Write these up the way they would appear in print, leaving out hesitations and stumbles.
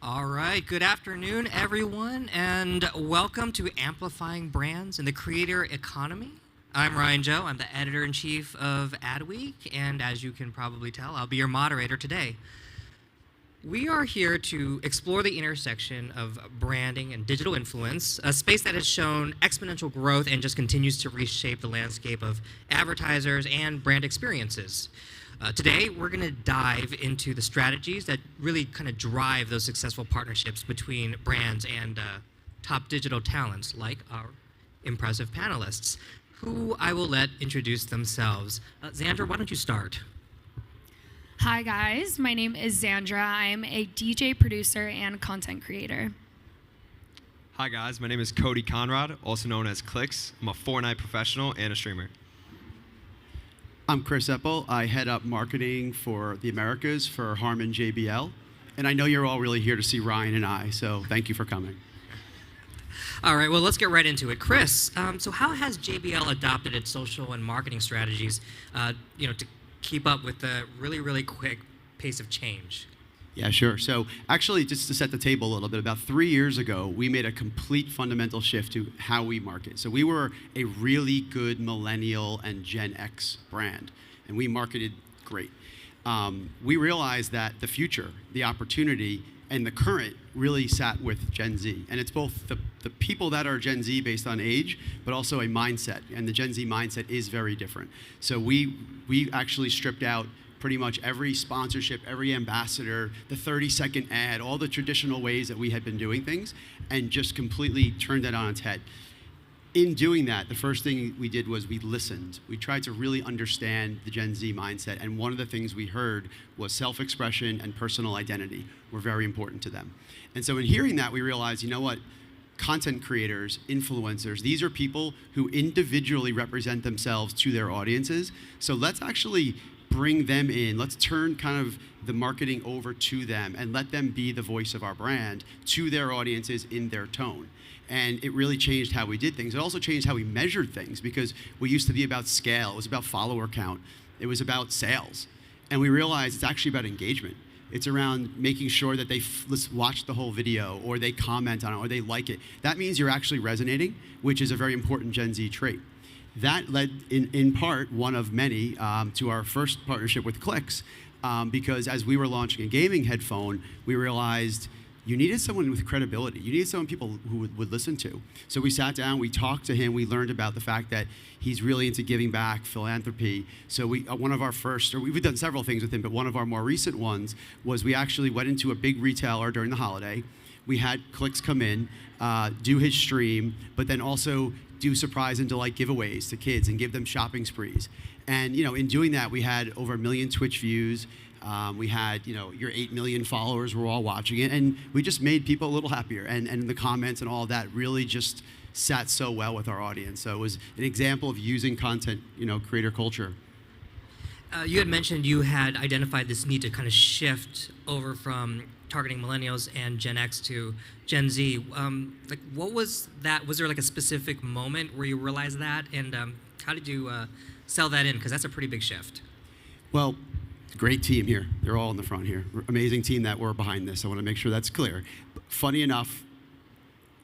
All right, good afternoon, everyone, and welcome to Amplifying Brands in the Creator Economy. I'm Ryan Joe. I'm the editor-in-chief of Adweek, and as you can probably tell, I'll be your moderator today. We are here to explore the intersection of branding and digital influence, a space that has shown exponential growth and just continues to reshape the landscape of advertisers and brand experiences. Today, we're going to dive into the strategies that really kind of drive those successful partnerships between brands and top digital talents like our impressive panelists, who I will let introduce themselves. XANDRA, why don't you start? Hi guys, my name is XANDRA. I am a DJ producer and content creator. Hi guys, my name is Cody Conrod, also known as Clix. I'm a Fortnite professional and a streamer. I'm Chris Eppel. I head up marketing for the Americas for Harman JBL. And I know you're all really here to see Ryan and I, so thank you for coming. All right, well, let's get right into it. Chris, so how has JBL adopted its social and marketing strategies, to keep up with the really quick pace of change? Yeah, sure. So actually, just to set the table a little bit, about 3 years ago, we made a complete fundamental shift to how we market. So we were a really good millennial and Gen X brand, and we marketed great. We realized that the future, the opportunity, and the current really sat with Gen Z. And it's both the people that are Gen Z based on age, but also a mindset. And the Gen Z mindset is very different. So we actually stripped out pretty much every sponsorship, every ambassador, the 30-second ad, all the traditional ways that we had been doing things, and just completely turned that on its head. In doing that, the first thing we did was we listened. We tried to really understand the Gen Z mindset, and one of the things we heard was self-expression and personal identity were very important to them. And so in hearing that, we realized, you know what? Content creators, influencers, these are people who individually represent themselves to their audiences. So let's actually bring them in. Let's turn kind of the marketing over to them and let them be the voice of our brand to their audiences in their tone. And it really changed how we did things. It also changed how we measured things, because we used to be about scale. It was about follower count. It was about sales. And we realized it's actually about engagement. It's around making sure that they watch the whole video, or they comment on it, or they like it. That means you're actually resonating, which is a very important Gen Z trait. That led, in part, one of many, to our first partnership with Clix, because as we were launching a gaming headphone, we realized you needed someone with credibility. You needed someone people who would listen to. So we sat down, we talked to him, we learned about the fact that he's really into giving back, philanthropy. So one of our first, or we've done several things with him, but one of our more recent ones was we actually went into a big retailer during the holiday. We had Clix come in, do his stream, but then also do surprise and delight giveaways to kids and give them shopping sprees. And in doing that, we had over 1 million Twitch views. We had, your 8 million followers were all watching it, and we just made people a little happier. And the comments and all of that really just sat so well with our audience. So it was an example of using content, creator culture. You had mentioned you had identified this need to kind of shift over from targeting millennials and Gen X to Gen Z. What was that? Was there like a specific moment where you realized that? And how did you sell that in? Because that's a pretty big shift. Well, great team here. They're all in the front here. Amazing team that were behind this. I want to make sure that's clear. But funny enough,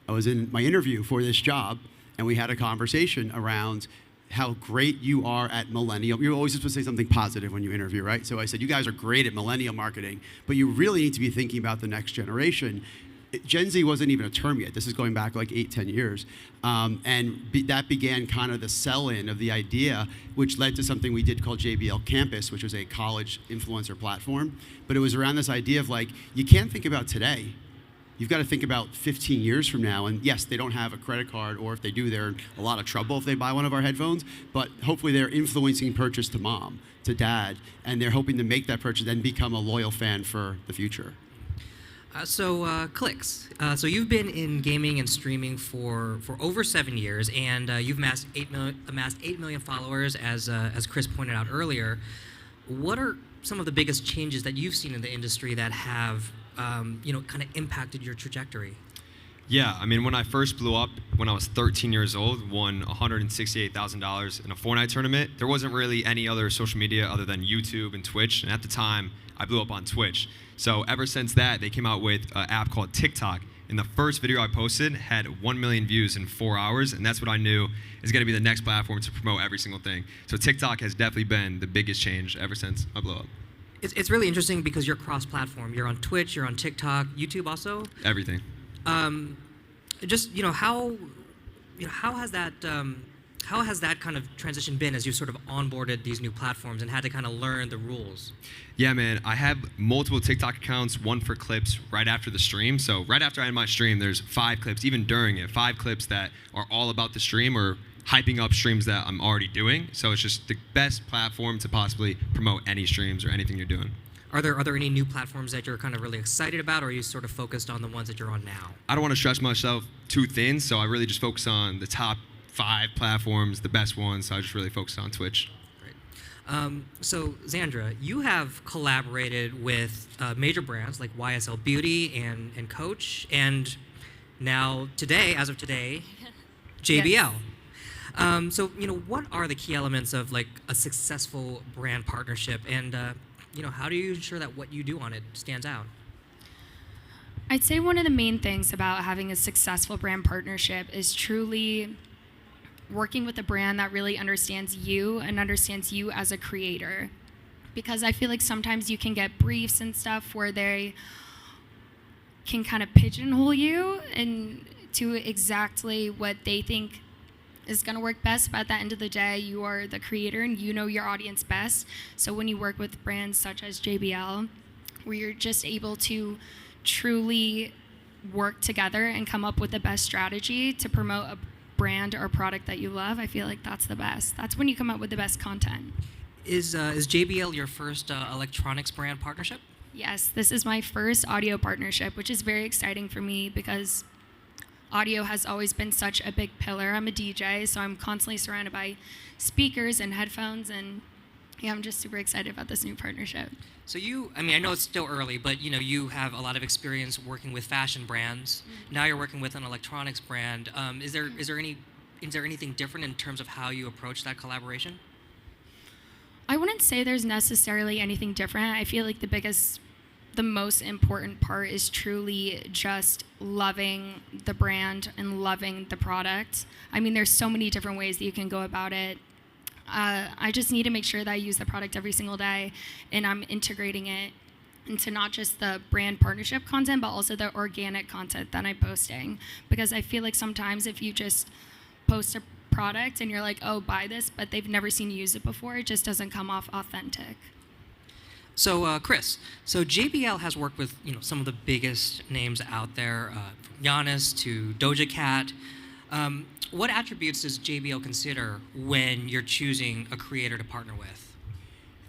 I was in my interview for this job, and we had a conversation around how great you are at millennial. You're always supposed to say something positive when you interview, right? So I said, you guys are great at millennial marketing, but you really need to be thinking about the next generation. Gen Z wasn't even a term yet. This is going back like 8-10 years. That began kind of the sell-in of the idea, which led to something we did called JBL Campus, which was a college influencer platform. But it was around this idea of like, you can't think about today. You've got to think about 15 years from now. And yes, they don't have a credit card, or if they do, they're in a lot of trouble if they buy one of our headphones. But hopefully they're influencing purchase to mom, to dad, and they're hoping to make that purchase and become a loyal fan for the future. Clix. So you've been in gaming and streaming for over 7 years, and you've amassed 8 million followers, as Chris pointed out earlier. What are some of the biggest changes that you've seen in the industry that have kind of impacted your trajectory? Yeah, I mean, when I first blew up, when I was 13 years old, won $168,000 in a Fortnite tournament. There wasn't really any other social media other than YouTube and Twitch, and at the time, I blew up on Twitch. So ever since that, they came out with an app called TikTok, and the first video I posted had 1 million views in 4 hours, and that's what I knew is going to be the next platform to promote every single thing. So TikTok has definitely been the biggest change ever since I blew up. It's really interesting because you're cross-platform. You're on Twitch, you're on TikTok, YouTube also. Everything. Just how has that kind of transition been as you sort of onboarded these new platforms and had to kind of learn the rules? Yeah, man, I have multiple TikTok accounts, one for clips right after the stream. So right after I end my stream, there's 5 clips, even during it, 5 clips that are all about the stream or hyping up streams that I'm already doing. So it's just the best platform to possibly promote any streams or anything you're doing. Are there any new platforms that you're kind of really excited about, or are you sort of focused on the ones that you're on now? I don't want to stretch myself too thin, so I really just focus on the top 5 platforms, the best ones. So I just really focus on Twitch. Great. So XANDRA, you have collaborated with major brands like YSL Beauty and Coach, and now today, as of today, JBL. Yes. So what are the key elements of like a successful brand partnership, and how do you ensure that what you do on it stands out? I'd say one of the main things about having a successful brand partnership is truly working with a brand that really understands you and understands you as a creator. Because I feel like sometimes you can get briefs and stuff where they can kind of pigeonhole you into exactly what they think is going to work best, but at the end of the day, you are the creator and you know your audience best. So when you work with brands such as JBL, where you're just able to truly work together and come up with the best strategy to promote a brand or product that you love, I feel like that's the best. That's when you come up with the best content. Is JBL your first electronics brand partnership? Yes, this is my first audio partnership, which is very exciting for me because audio has always been such a big pillar. I'm a DJ, so I'm constantly surrounded by speakers and headphones, and yeah, I'm just super excited about this new partnership. So I know it's still early, but you have a lot of experience working with fashion brands. Mm-hmm. Now you're working with an electronics brand. Is there anything different in terms of how you approach that collaboration? I wouldn't say there's necessarily anything different. I feel like the most important part is truly just loving the brand and loving the product. I mean, there's so many different ways that you can go about it. I just need to make sure that I use the product every single day and I'm integrating it into not just the brand partnership content, but also the organic content that I'm posting. Because I feel like sometimes if you just post a product and you're like, oh, buy this, but they've never seen you use it before, it just doesn't come off authentic. So, Chris, JBL has worked with some of the biggest names out there, from Giannis to Doja Cat. What attributes does JBL consider when you're choosing a creator to partner with?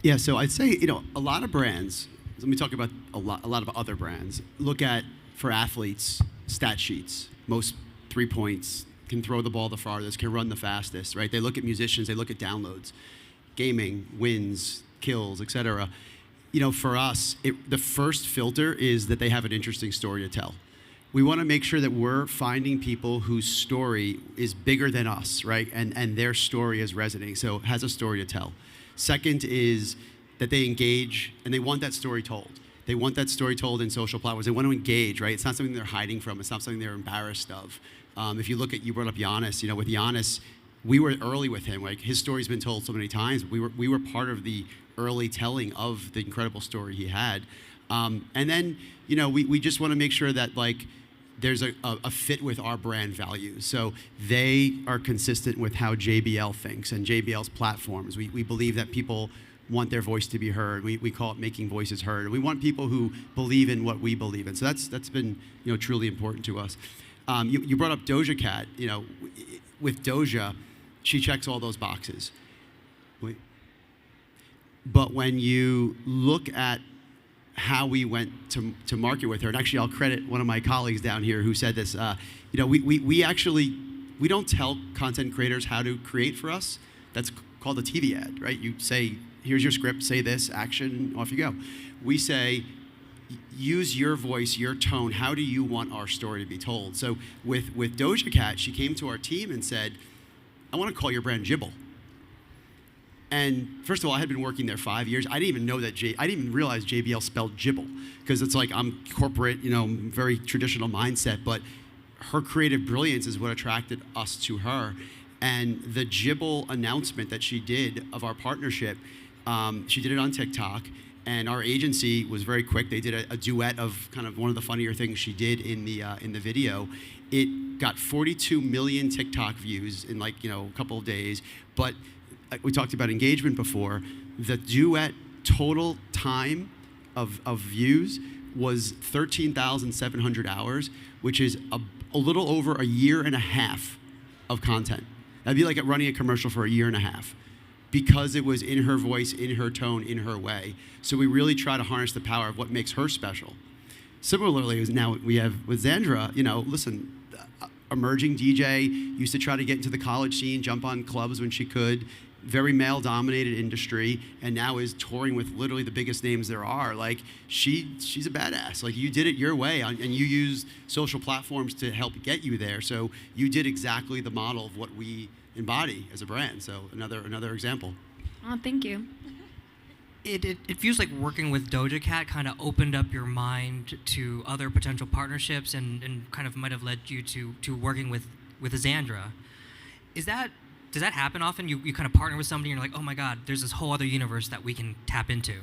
Yeah, so I'd say a lot of brands. Let me talk about a lot of other brands. Look at, for athletes, stat sheets. Most 3 points, can throw the ball the farthest, can run the fastest, right? They look at musicians, they look at downloads, gaming, wins, kills, etc. For us, the first filter is that they have an interesting story to tell. We want to make sure that we're finding people whose story is bigger than us, right? And their story is resonating, so has a story to tell. Second is that they engage, and they want that story told. They want that story told in social platforms. They want to engage, right? It's not something they're hiding from. It's not something they're embarrassed of. If you look at, you brought up Giannis, with Giannis, we were early with him. Like, his story's been told so many times. We were part of the early telling of the incredible story he had. And then, we just want to make sure that, like, there's a fit with our brand values. So they are consistent with how JBL thinks and JBL's platforms. We believe that people want their voice to be heard. We call it making voices heard. We want people who believe in what we believe in. So that's been truly important to us. You brought up Doja Cat. With Doja, she checks all those boxes. But when you look at how we went to market with her, and actually I'll credit one of my colleagues down here who said this, we don't tell content creators how to create for us. That's called a TV ad, right? You say, here's your script, say this, action, off you go. We say, use your voice, your tone. How do you want our story to be told? So with Doja Cat, she came to our team and said, I want to call your brand Jibble. And first of all, I had been working there 5 years. I didn't even know that I didn't even realize JBL spelled Jibble, because it's like I'm corporate, very traditional mindset. But her creative brilliance is what attracted us to her. And the Jibble announcement that she did of our partnership, she did it on TikTok. And our agency was very quick. They did a duet of kind of one of the funnier things she did in the video. It got 42 million TikTok views in a couple of days. But we talked about engagement before. The duet total time of views was 13,700 hours, which is a little over a year and a half of content. That'd be like running a commercial for a year and a half, because it was in her voice, in her tone, in her way. So we really try to harness the power of what makes her special. Similarly, now we have with XANDRA, listen, emerging DJ, used to try to get into the college scene, jump on clubs when she could, very male-dominated industry, and now is touring with literally the biggest names there are. Like, she's a badass. Like, you did it your way, and you used social platforms to help get you there. So you did exactly the model of what we embody as a brand. So another example. Oh, thank you. It feels like working with Doja Cat kind of opened up your mind to other potential partnerships and kind of might have led you to working with XANDRA. Does that happen often? You kind of partner with somebody and you're like, oh my God, there's this whole other universe that we can tap into.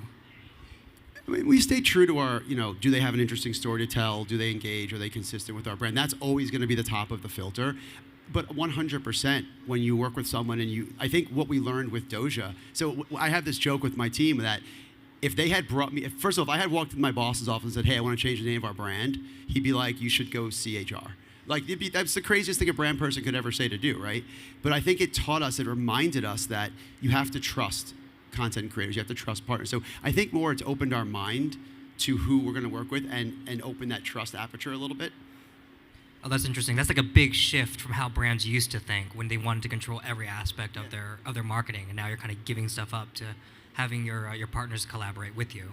I mean, we stay true to our, do they have an interesting story to tell? Do they engage? Are they consistent with our brand? That's always going to be the top of the filter. But 100%, when you work with someone I think what we learned with Doja, so I have this joke with my team that if they had brought me, first of all, if I had walked into my boss's office and said, hey, I want to change the name of our brand, he'd be like, you should go see HR. Like, that's the craziest thing a brand person could ever say to do, right? But I think it reminded us that you have to trust content creators, you have to trust partners. So I think more it's opened our mind to who we're going to work with and open that trust aperture a little bit. Oh, that's interesting. That's like a big shift from how brands used to think when they wanted to control every aspect of their marketing, and now you're kind of giving stuff up to having your partners collaborate with you.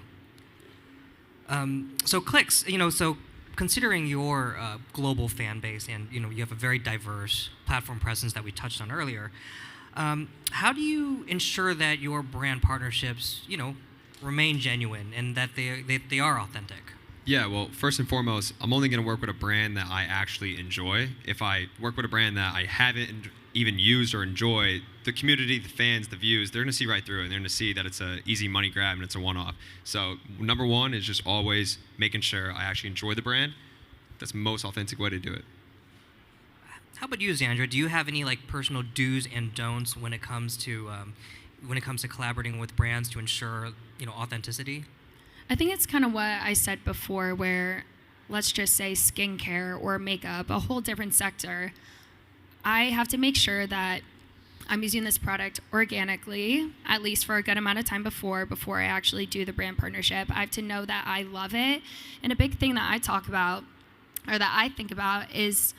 So Clix, considering your global fan base and you have a very diverse platform presence that we touched on earlier, how do you ensure that your brand partnerships remain genuine and that they are authentic? Yeah, well, first and foremost, I'm only going to work with a brand that I actually enjoy. If I work with a brand that I haven't even used or enjoy, the community, the fans, the views, they're going to see right through it, and they're going to see that it's an easy money grab and it's a one-off. So number one is just always making sure I actually enjoy the brand. That's the most authentic way to do it. How about you, XANDRA? Do you have any personal do's and don'ts when it comes to collaborating with brands to ensure authenticity? I think it's kind of what I said before, where let's just say skincare or makeup, a whole different sector. I have to make sure that I'm using this product organically, at least for a good amount of time before I actually do the brand partnership. I have to know that I love it. And a big thing that I talk about, or that I think about, is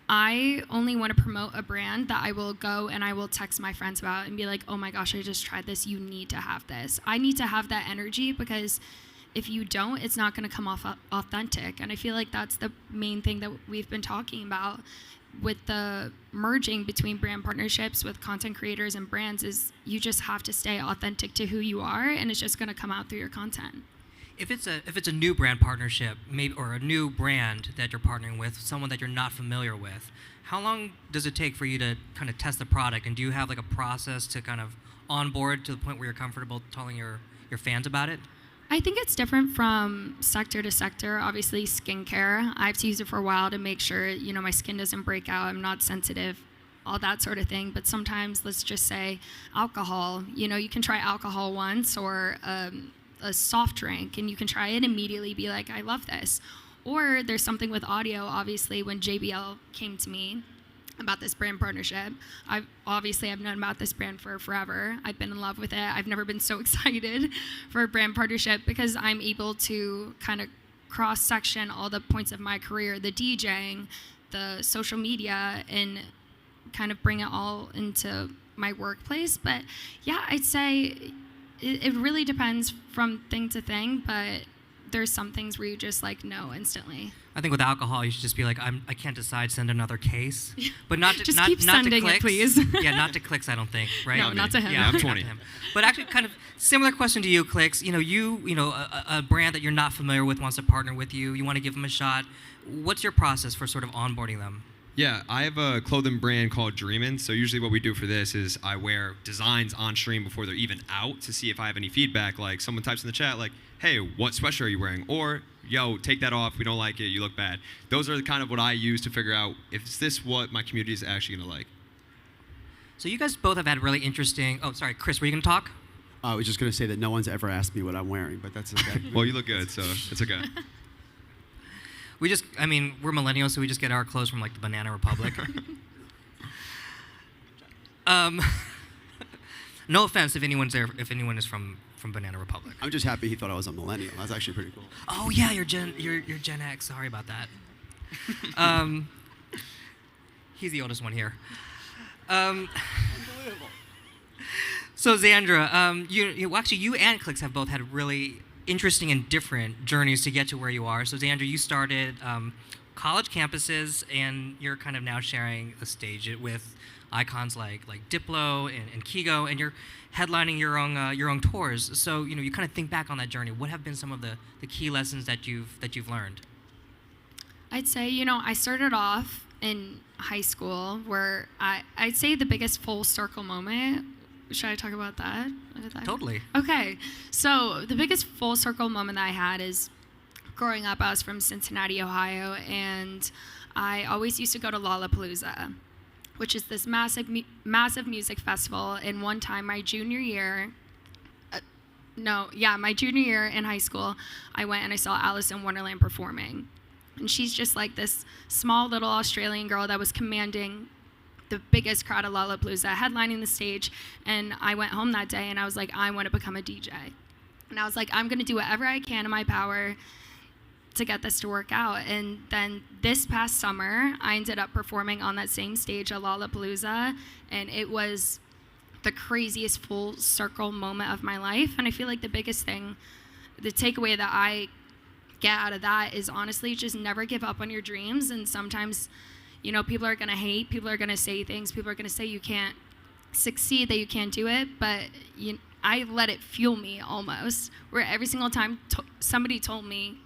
I only want to promote a brand that I will go and I will text my friends about and be like, oh my gosh, I just tried this. You need to have this. I need to have that energy, because if you don't, it's not going to come off authentic. And I feel like that's the main thing that we've been talking about with the merging between brand partnerships with content creators and brands, is you just have to stay authentic to who you are, and it's just going to come out through your content. If it's a new brand partnership, maybe, or a new brand that you're partnering with, someone that you're not familiar with, how long does it take for you to kind of test the product? And do you have a process to kind of onboard to the point where you're comfortable telling your fans about it? I think it's different from sector to sector. Obviously, skincare, I have to use it for a while to make sure, my skin doesn't break out, I'm not sensitive, all that sort of thing. But sometimes, let's just say alcohol, you can try alcohol once, or a soft drink, and you can try it immediately, be like, I love this. Or there's something with audio. Obviously, when JBL came to me about this brand partnership, I've known about this brand for forever. I've been in love with it. I've never been so excited for a brand partnership, because I'm able to kind of cross-section all the points of my career, the DJing, the social media, and kind of bring it all into my workplace. But yeah, I'd say it really depends from thing to thing, but there's some things where you just like no instantly. I think with alcohol, you should just be like, I can't decide, send another case. But not to, Just not, keep not sending to it, Clix. please. Yeah, not to Clix, I don't think, right? No, not to him. Yeah, I'm not 20. to him. But actually, kind of similar question to you, Clix. You know, a brand that you're not familiar with wants to partner with you. You want to give them a shot. What's your process for sort of onboarding them? Yeah, I have a clothing brand called Dreamin'. So usually what we do for this is I wear designs on stream before they're even out to see if I have any feedback. Like someone types in the chat like, hey, what sweatshirt are you wearing? Or, yo, take that off. We don't like it. You look bad. Those are the kind of what I use to figure out if is this what my community is actually going to like. So you guys both have had really interesting. Oh, sorry, Chris, were you going to talk? I was just going to say that no one's ever asked me what I'm wearing, but that's okay. Well, you look good, so it's okay. We're millennials, so we just get our clothes from like the Banana Republic. No offense if anyone's there, if anyone is from Banana Republic. I'm just happy he thought I was a millennial. That's actually pretty cool. Oh yeah, you're Gen X. Sorry about that. He's the oldest one here. Unbelievable. So XANDRA, you and Clix have both had really interesting and different journeys to get to where you are. So XANDRA, you started college campuses, and you're kind of now sharing the stage with icons like Diplo and Kigo, and you're headlining your own tours. So you kind of think back on that journey. What have been some of the key lessons that you've learned? I'd say, I started off in high school where I'd say the biggest full circle moment. Should I talk about that? Totally. Okay. So the biggest full circle moment that I had is growing up, I was from Cincinnati, Ohio, and I always used to go to Lollapalooza, which is this massive music festival. And one time, my junior year in high school, I went and I saw Alice in Wonderland performing. And she's just like this small little Australian girl that was commanding the biggest crowd of Lollapalooza, headlining the stage. And I went home that day and I was like, I want to become a DJ. And I was like, I'm going to do whatever I can in my power to get this to work out. And then this past summer, I ended up performing on that same stage at Lollapalooza, and it was the craziest full circle moment of my life. And I feel like the biggest thing, the takeaway that I get out of that is honestly just never give up on your dreams. And sometimes, people are going to hate, people are going to say things, people are going to say you can't succeed, that you can't do it, but I let it fuel me almost, where every single time somebody told me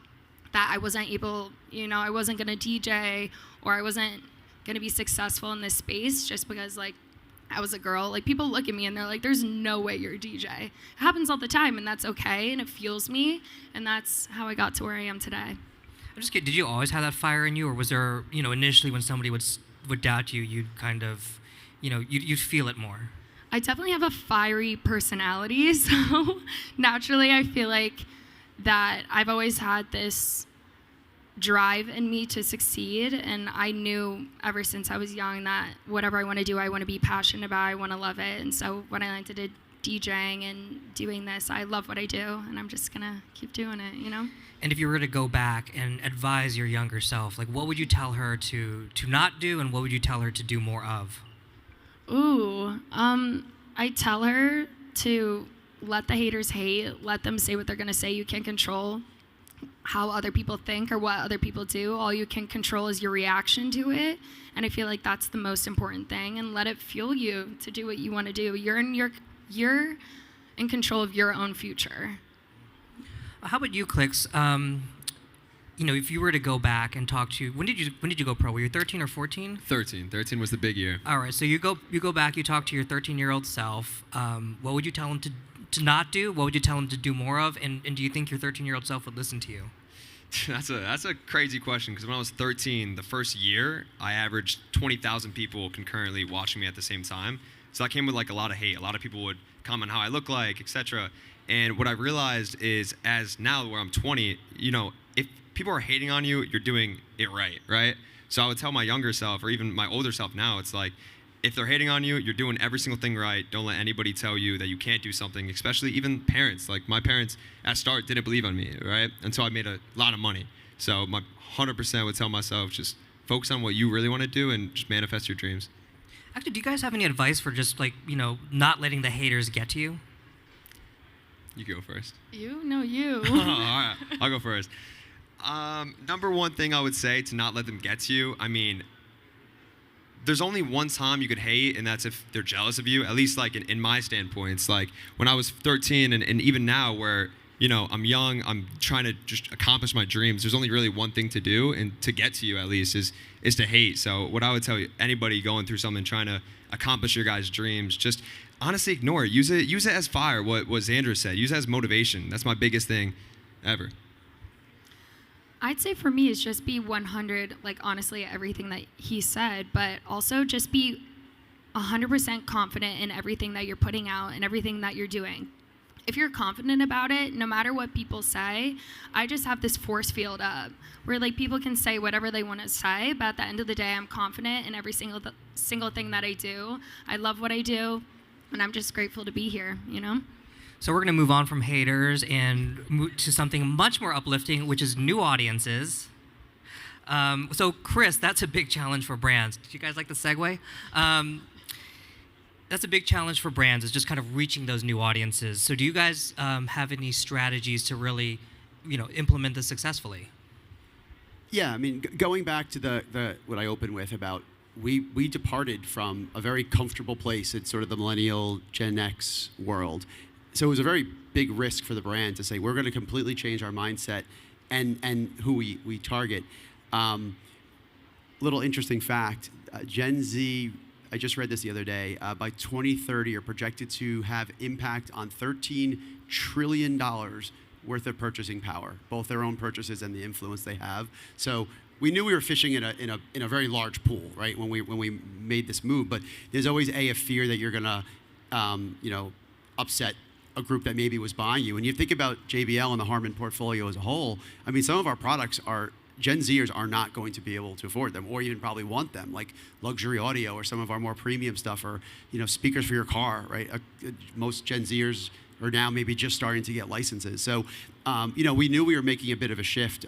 that I wasn't able, I wasn't going to DJ, or I wasn't going to be successful in this space just because, I was a girl. People look at me and they're like, there's no way you're a DJ. It happens all the time, and that's okay, and it fuels me, and that's how I got to where I am today. I'm just kidding. Did you always have that fire in you, or was there, initially when somebody would doubt you, you'd kind of, you'd feel it more? I definitely have a fiery personality, so naturally I feel like that I've always had this drive in me to succeed, and I knew ever since I was young that whatever I want to do, I want to be passionate about, I want to love it. And so when I landed DJing and doing this, I love what I do, and I'm just going to keep doing it, And if you were to go back and advise your younger self, what would you tell her to not do, and what would you tell her to do more of? I tell her to let the haters hate, let them say what they're going to say. You can't control how other people think or what other people do. All you can control is your reaction to it, and I feel like that's the most important thing, and let it fuel you to do what you want to do. You're in control of your own future. How about you, Clix? If you were to go back and talk to, when did you go pro? Were you 13 or 14? 13. 13 was the big year. All right, so you go back, you talk to your 13-year-old self. What would you tell him to not do? What would you tell him to do more of? And do you think your 13-year-old self would listen to you? That's a crazy question, because when I was 13, the first year, I averaged 20,000 people concurrently watching me at the same time. So that came with a lot of hate. A lot of people would comment how I look like, etc. And what I realized is, as now where I'm 20, if people are hating on you, you're doing it right? So I would tell my younger self, or even my older self now, it's like, if they're hating on you, you're doing every single thing right. Don't let anybody tell you that you can't do something, especially even parents. My parents at start didn't believe on me, right? Until I made a lot of money. So my 100% would tell myself, just focus on what you really want to do and just manifest your dreams. Actually, do you guys have any advice for just not letting the haters get to you? You go first. You? No, you. All right, I'll go first. Number one thing I would say to not let them get to you, I mean, there's only one time you could hate, and that's if they're jealous of you, at least like in my standpoints. Like when I was 13 and even now where, you know, I'm young, I'm trying to just accomplish my dreams. There's only really one thing to do, and to get to you at least is to hate. So what I would tell you, anybody going through something, trying to accomplish your guys' dreams, just honestly ignore it. Use it as fire, what XANDRA said. Use it as motivation. That's my biggest thing ever. I'd say for me is just be 100, like honestly, everything that he said, but also just be 100% confident in everything that you're putting out and everything that you're doing. If you're confident about it, no matter what people say, I just have this force field up where like people can say whatever they want to say, but at the end of the day, I'm confident in every single thing that I do. I love what I do, and I'm just grateful to be here, you know? So we're going to move on from haters and move to something much more uplifting, which is new audiences. So Chris, that's a big challenge for brands. Do you guys like the segue? That's a big challenge for brands, is just kind of reaching those new audiences. So do you guys have any strategies to really, implement this successfully? Yeah, I mean, going back to the what I opened with about we departed from a very comfortable place in sort of the millennial Gen X world. So it was a very big risk for the brand to say, we're going to completely change our mindset and who we target. Little interesting fact, Gen Z, I just read this the other day, by 2030 are projected to have impact on $13 trillion worth of purchasing power, both their own purchases and the influence they have. So we knew we were fishing in a very large pool, right, when we made this move, but there's always a fear that you're going to upset a group that maybe was buying you. When you think about JBL and the Harman portfolio as a whole, I mean, some of our products are, Gen Zers are not going to be able to afford them or even probably want them, like luxury audio or some of our more premium stuff, or, speakers for your car, right? Most Gen Zers are now maybe just starting to get licenses. So, we knew we were making a bit of a shift,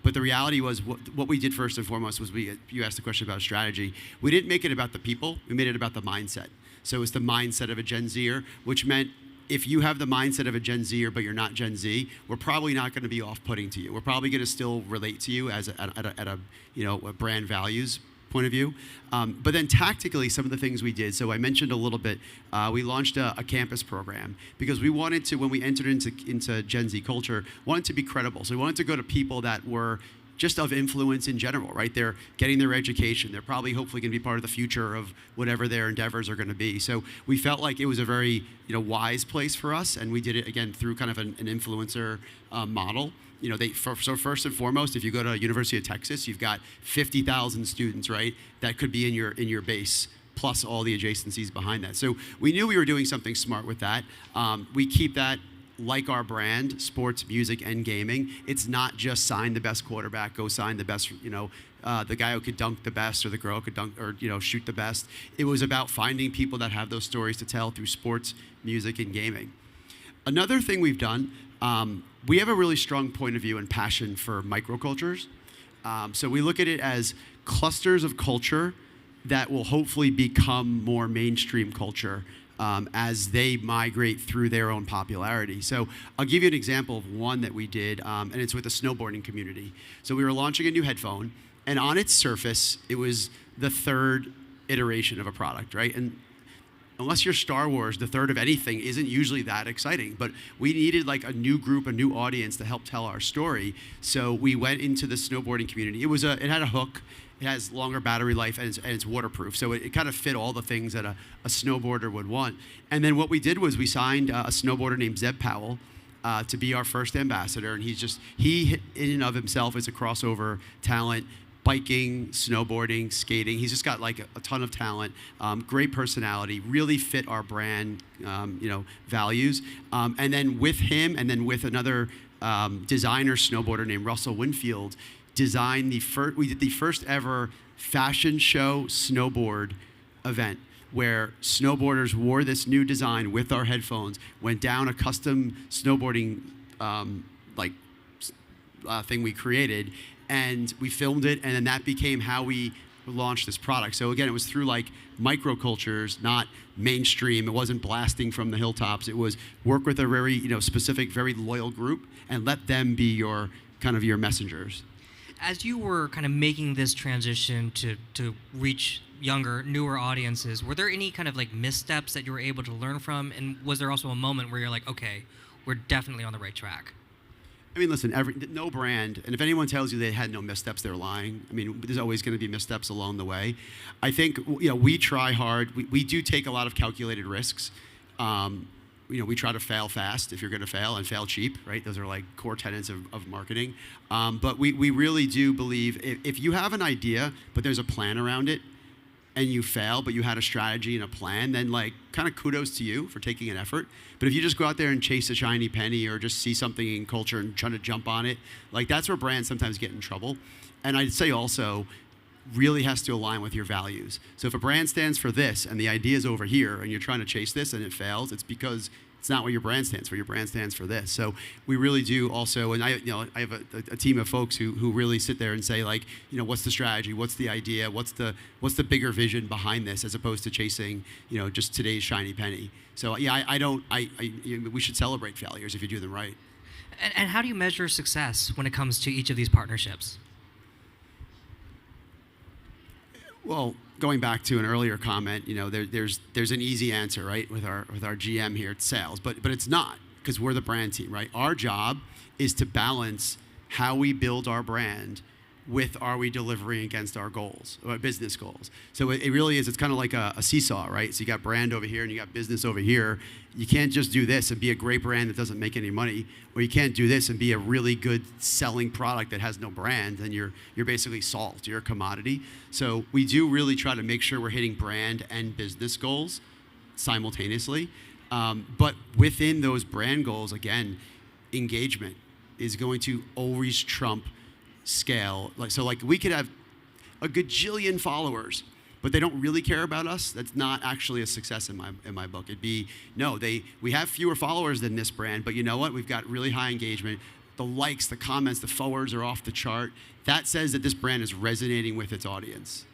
but the reality was what we did first and foremost was you asked the question about strategy. We didn't make it about the people, we made it about the mindset. So it was the mindset of a Gen Zer, which meant if you have the mindset of a Gen Zer but you're not Gen Z, we're probably not going to be off-putting to you. We're probably going to still relate to you as at a brand values point of view. But then tactically, some of the things we did, so I mentioned a little bit, we launched a campus program because we wanted to, when we entered into Gen Z culture, wanted to be credible. So we wanted to go to people that were just of influence in general, right? They're getting their education. They're probably hopefully going to be part of the future of whatever their endeavors are going to be. So we felt like it was a very wise place for us, and we did it again through kind of an influencer model. So first and foremost, if you go to University of Texas, you've got 50,000 students, right? That could be in your base, plus all the adjacencies behind that. So we knew we were doing something smart with that. We keep that like our brand, sports, music, and gaming. It's not just sign the best quarterback, go sign the best, the guy who could dunk the best, or the girl who could dunk or shoot the best. It was about finding people that have those stories to tell through sports, music, and gaming. Another thing we've done, we have a really strong point of view and passion for microcultures. So we look at it as clusters of culture that will hopefully become more mainstream culture as they migrate through their own popularity. So I'll give you an example of one that we did, and it's with the snowboarding community. So we were launching a new headphone, and on its surface, it was the third iteration of a product, right? And unless you're Star Wars, the third of anything isn't usually that exciting. But we needed like a new group, a new audience to help tell our story. So we went into the snowboarding community. It had a hook. It has longer battery life, and it's waterproof. So it kind of fit all the things that a snowboarder would want. And then what we did was we signed a snowboarder named Zeb Powell to be our first ambassador. And he in and of himself is a crossover talent. Biking, snowboarding, skating. He's just got like a ton of talent, great personality, really fit our brand, values. And then with him, and then with another designer snowboarder named Russell Winfield, we did the first ever fashion show snowboard event where snowboarders wore this new design with our headphones, went down a custom snowboarding thing we created, and we filmed it, and then that became how we launch this product. So again, it was through like microcultures, not mainstream. It wasn't blasting from the hilltops. It was work with a very specific, very loyal group and let them be your kind of your messengers. As you were kind of making this transition to reach younger, newer audiences, were there any kind of like missteps that you were able to learn from? And was there also a moment where you're like, okay, we're definitely on the right track? I mean, listen, no brand, and if anyone tells you they had no missteps, they're lying. I mean, there's always going to be missteps along the way. I think, we try hard. We do take a lot of calculated risks. We try to fail fast if you're going to fail, and fail cheap, right? Those are like core tenets of marketing. But we really do believe if you have an idea, but there's a plan around it, and you fail, but you had a strategy and a plan, then like kind of kudos to you for taking an effort. But if you just go out there and chase a shiny penny or just see something in culture and try to jump on it, like that's where brands sometimes get in trouble. And I'd say also, really has to align with your values. So if a brand stands for this and the idea is over here and you're trying to chase this and it fails, it's because it's not what your brand stands for. Your brand stands for this. So we really do also, and I have a team of folks who really sit there and say like, what's the strategy? What's the idea? What's the bigger vision behind this, as opposed to chasing, just today's shiny penny. So yeah, we should celebrate failures if you do them right. And how do you measure success when it comes to each of these partnerships? Well, going back to an earlier comment, there's an easy answer, right, with our GM here at sales, but it's not, because we're the brand team, right? Our job is to balance how we build our brand with are we delivering against our goals, our business goals. So it really is, it's kind of like a seesaw, right? So you got brand over here and you got business over here. You can't just do this and be a great brand that doesn't make any money, or you can't do this and be a really good selling product that has no brand, and you're basically salt, you're a commodity. So we do really try to make sure we're hitting brand and business goals simultaneously. But within those brand goals, again, engagement is going to always trump scale. Like we could have a gajillion followers, but they don't really care about us. That's not actually a success in my book. It'd be, we have fewer followers than this brand, but you know what? We've got really high engagement. The likes, the comments, the forwards are off the chart. That says that this brand is resonating with its audience.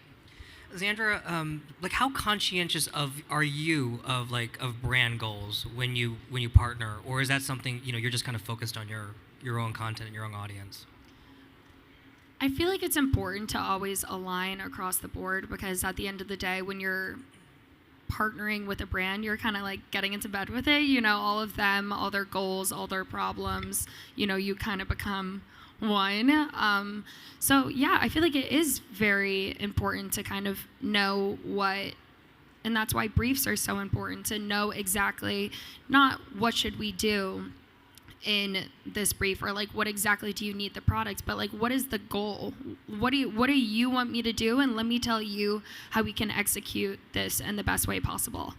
XANDRA, how conscientious are you of brand goals when you partner, or is that something you're just kind of focused on your own content and your own audience? I feel like it's important to always align across the board, because at the end of the day, when you're partnering with a brand, you're kind of like getting into bed with it, all of them, all their goals, all their problems, you kind of become one. So yeah, I feel like it is very important to kind of know and that's why briefs are so important, to know exactly not what should we do in this brief, or what exactly do you need the product, but what is the goal? What do you want me to do? And let me tell you how we can execute this in the best way possible.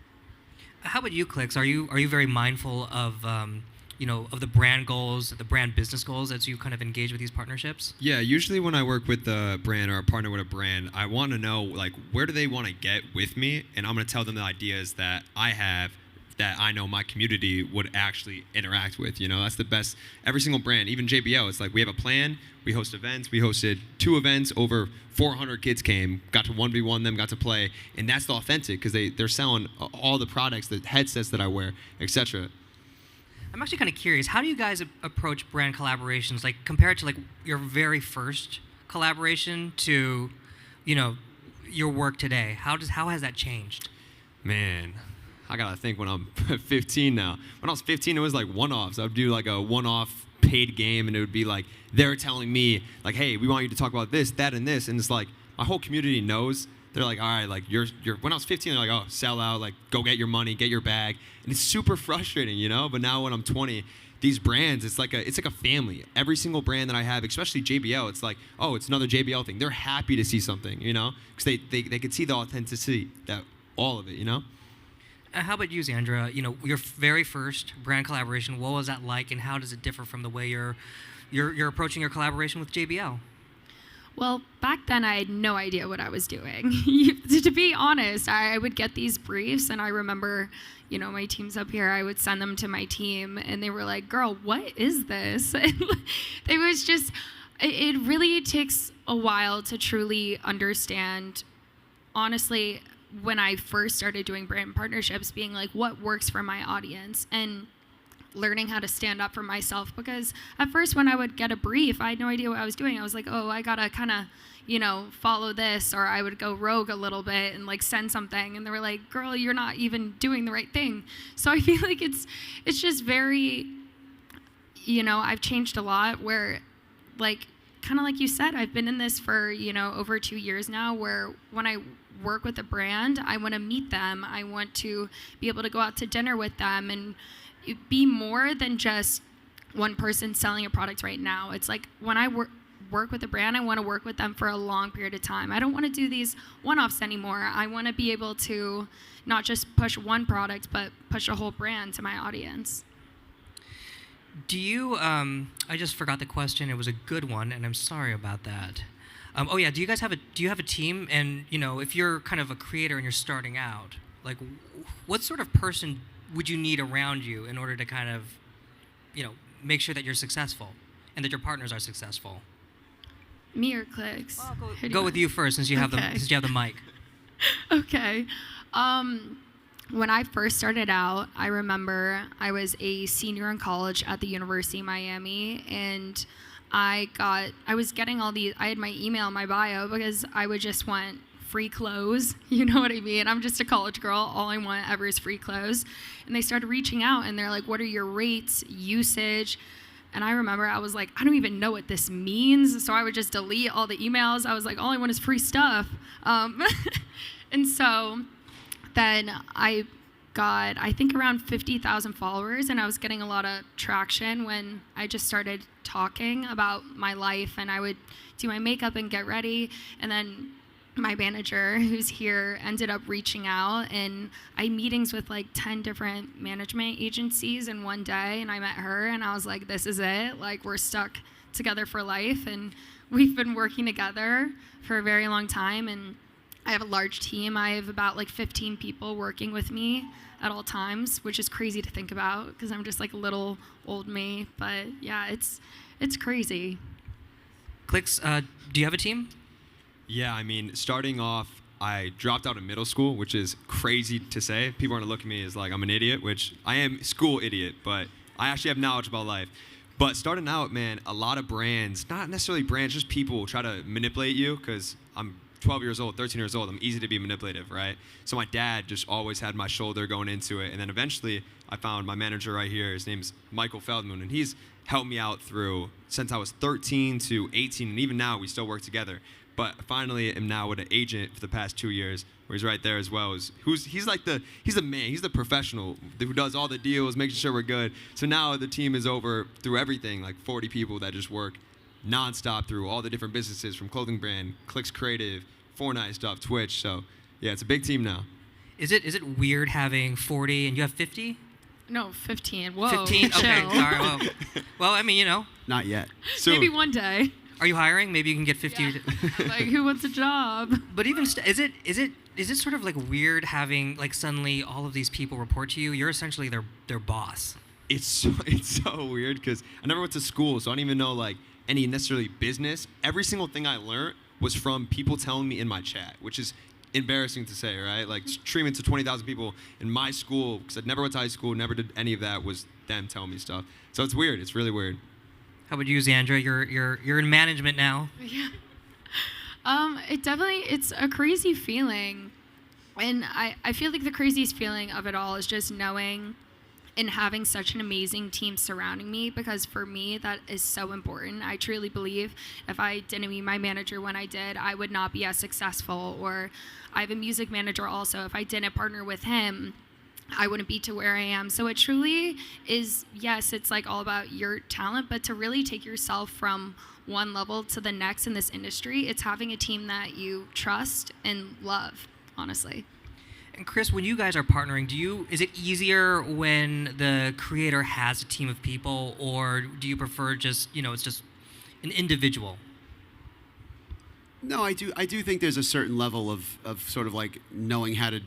How about you, Clix? Are you very mindful of of the brand goals, the brand business goals as you kind of engage with these partnerships? Yeah, usually when I work with a brand or a partner with a brand, I want to know where do they want to get with me, and I'm going to tell them the ideas that I have that I know my community would actually interact with. That's the best. Every single brand, even JBL, it's we have a plan. We host events. We hosted 2 events. Over 400 kids came, got to 1v1 them, got to play. And that's the authentic, because they're selling all the products, the headsets that I wear, etc. I'm actually kind of curious, how do you guys approach brand collaborations, compared to your very first collaboration to, your work today? How has that changed? Man, I gotta think when I'm 15 now. When I was 15, it was one-offs. I'd do a one-off paid game, and it would be they're telling me hey, we want you to talk about this, that, and this, and it's my whole community knows. They're all right, you're. When I was 15, they're oh, sell out, go get your money, get your bag, and it's super frustrating, But now when I'm 20, these brands, it's like a family. Every single brand that I have, especially JBL, it's oh, it's another JBL thing. They're happy to see something, because they could see the authenticity, that all of it, How about you, XANDRA? Your very first brand collaboration, what was that like, and how does it differ from the way you're approaching your collaboration with JBL? Well, back then I had no idea what I was doing. To be honest, I would get these briefs, and I remember, my team's up here, I would send them to my team, and they were like, girl, what is this? It was just, It really takes a while to truly understand, honestly, when I first started doing brand partnerships, being like, what works for my audience, and learning how to stand up for myself. Because at first when I would get a brief, I had no idea what I was doing. I was like, oh, I gotta kind of, follow this, or I would go rogue a little bit and like send something, and they were like, girl, you're not even doing the right thing. So I feel like it's just very, I've changed a lot, where like, kind of like you said, I've been in this for, over 2 years now, where when I work with a brand, I want to meet them. I want to be able to go out to dinner with them and be more than just one person selling a product right now. It's like when I work with a brand, I want to work with them for a long period of time. I don't want to do these one-offs anymore. I want to be able to not just push one product, but push a whole brand to my audience. Do you, I just forgot the question. It was a good one, and I'm sorry about that. Oh yeah, do you have a team? And, if you're kind of a creator and you're starting out, like what sort of person would you need around you in order to kind of, make sure that you're successful and that your partners are successful? Me or Clix? Well, go with you first, since you have the mic. Okay. When I first started out, I remember I was a senior in college at the University of Miami, and I was getting I had my email in my bio because I would just want free clothes. You know what I mean? I'm just a college girl. All I want ever is free clothes. And they started reaching out, and they're like, what are your rates, usage? And I remember I was like, I don't even know what this means. So I would just delete all the emails. I was like, all I want is free stuff. And so then I got, I think, around 50,000 followers, and I was getting a lot of traction when I just started talking about my life, and I would do my makeup and get ready, and then my manager, who's here, ended up reaching out, and I had meetings with like 10 different management agencies in one day, and I met her, and I was like, this is it, like we're stuck together for life, and we've been working together for a very long time, and I have a large team. I have about like 15 people working with me at all times, which is crazy to think about because I'm just like a little old me. But yeah, it's crazy. Clix, do you have a team? Yeah, I mean, starting off, I dropped out of middle school, which is crazy to say. People are gonna look at me as like I'm an idiot, which I am school idiot, but I actually have knowledge about life. But starting out, man, a lot of brands, not necessarily brands, just people try to manipulate you, because I'm 12 years old, 13 years old, I'm easy to be manipulative, right? So my dad just always had my shoulder going into it. And then eventually I found my manager right here. His name's Michael Feldman, and he's helped me out through since I was 13 to 18, and even now we still work together. But finally am now with an agent for the past 2 years, where he's right there as well. He's the man, he's the professional who does all the deals, making sure we're good. So now the team is over through everything, like 40 people that just work nonstop through all the different businesses, from clothing brand, Clix Creative, Fortnite stuff, Twitch. So yeah, it's a big team now. Is it weird having 40 and you have 50? No, 15. Whoa. 15? Okay, chill. sorry. Well, I mean, Not yet. Soon. Maybe one day. Are you hiring? Maybe you can get 50. Yeah. Like, who wants a job? But even is it sort of like weird having like suddenly all of these people report to you? You're essentially their boss. It's so weird because I never went to school, so I don't even know like any necessarily business. Every single thing I learned was from people telling me in my chat, which is embarrassing to say, right? Like streaming to 20,000 people in my school, because I never went to high school, never did any of that, was them telling me stuff. So it's weird. It's really weird. How about you, XANDRA? You're in management now. Yeah. It's a crazy feeling. And I feel like the craziest feeling of it all is just knowing and having such an amazing team surrounding me, because for me, that is so important. I truly believe if I didn't meet my manager when I did, I would not be as successful. Or I have a music manager also. If I didn't partner with him, I wouldn't be to where I am. So it truly is, yes, it's like all about your talent, but to really take yourself from one level to the next in this industry, it's having a team that you trust and love, honestly. And Chris, when you guys are partnering, is it easier when the creator has a team of people, or do you prefer just, it's just an individual? No, I do think there's a certain level of sort of like knowing how to